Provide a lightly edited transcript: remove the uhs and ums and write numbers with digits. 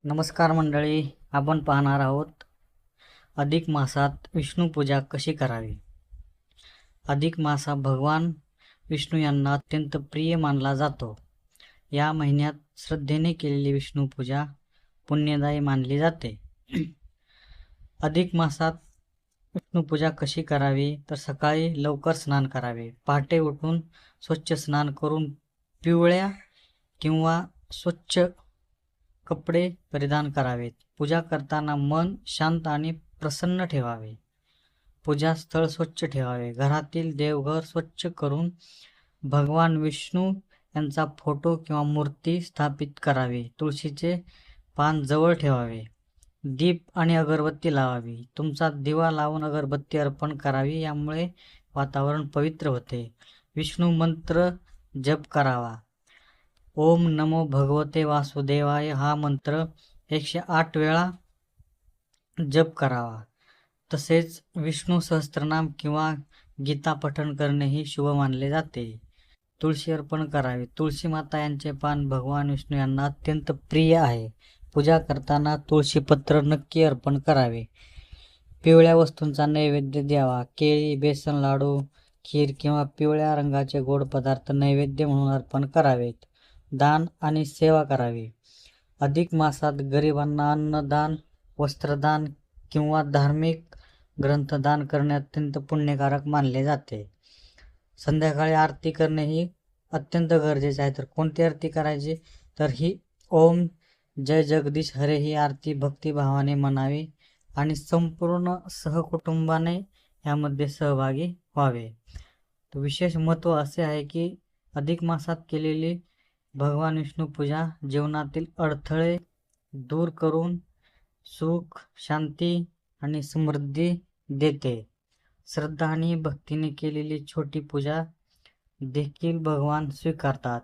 नमस्कार मंडळी, आपण पाहणार आहोत अधिक मासात विष्णू पूजा कशी करावी। अधिक मास हा भगवान विष्णू यांना अत्यंत प्रिय मानला जातो। या महिन्यात श्रद्धेने केलेली विष्णू पूजा पुण्यदायी मानली जाते। अधिक मासात विष्णू पूजा कशी करावी तर सकाळी लवकर स्नान करावे। पहाटे उठून स्वच्छ स्नान करून पिवळ्या किंवा स्वच्छ कपडे परिधान करावेत। पूजा करताना मन शांत आणि प्रसन्न ठेवावे। पूजा स्थळ स्वच्छ ठेवावे। घरातील देवघर स्वच्छ करून भगवान विष्णू यांचा फोटो किंवा मूर्ती स्थापित करावी। तुळशीचे पान जवळ ठेवावे। दीप आणि अगरबत्ती लावावी। तुमचा दिवा लावून अगरबत्ती अर्पण करावी, यामुळे वातावरण पवित्र होते। विष्णू मंत्र जप करावा। ओम नमो भगवते वासुदेवाय हा मंत्र 108 वेळा जप करावा। तसेच विष्णू सहस्त्रनाम किंवा गीता पठण करणे ही शुभ मानले जाते। तुळशी अर्पण करावी। तुळशी माता यांचे पान भगवान विष्णू यांना अत्यंत प्रिय आहे। पूजा करताना तुळशी पत्र नक्की अर्पण करावे। पिवळ्या वस्तूंचा नैवेद्य द्यावा। केळी, बेसन लाडू, खीर किंवा पिवळ्या रंगाचे गोड पदार्थ नैवेद्य म्हणून अर्पण करावेत। दान आणि सेवा करावी। अधिक मासात गरिबांना अन्नदान, वस्त्रदान किंवा धार्मिक ग्रंथदान करणे अत्यंत पुण्यकारक मानले जाते। संध्याकाळी आरती करणे ही अत्यंत गरजेचे आहे। तर कोणती आरती करायची तर ही ओम जय जगदीश हरे ही आरती भक्तिभावाने म्हणावी आणि संपूर्ण सहकुटुंबाने यामध्ये सहभागी व्हावे। तर विशेष महत्त्व असे आहे की अधिक मासात केलेली भगवान विष्णू पूजा जीवनातील अडथळे दूर करून सुख, शांती आणि समृद्धी देते। श्रद्धा आणि भक्तीने केलेली छोटी पूजा देखील भगवान स्वीकारतात।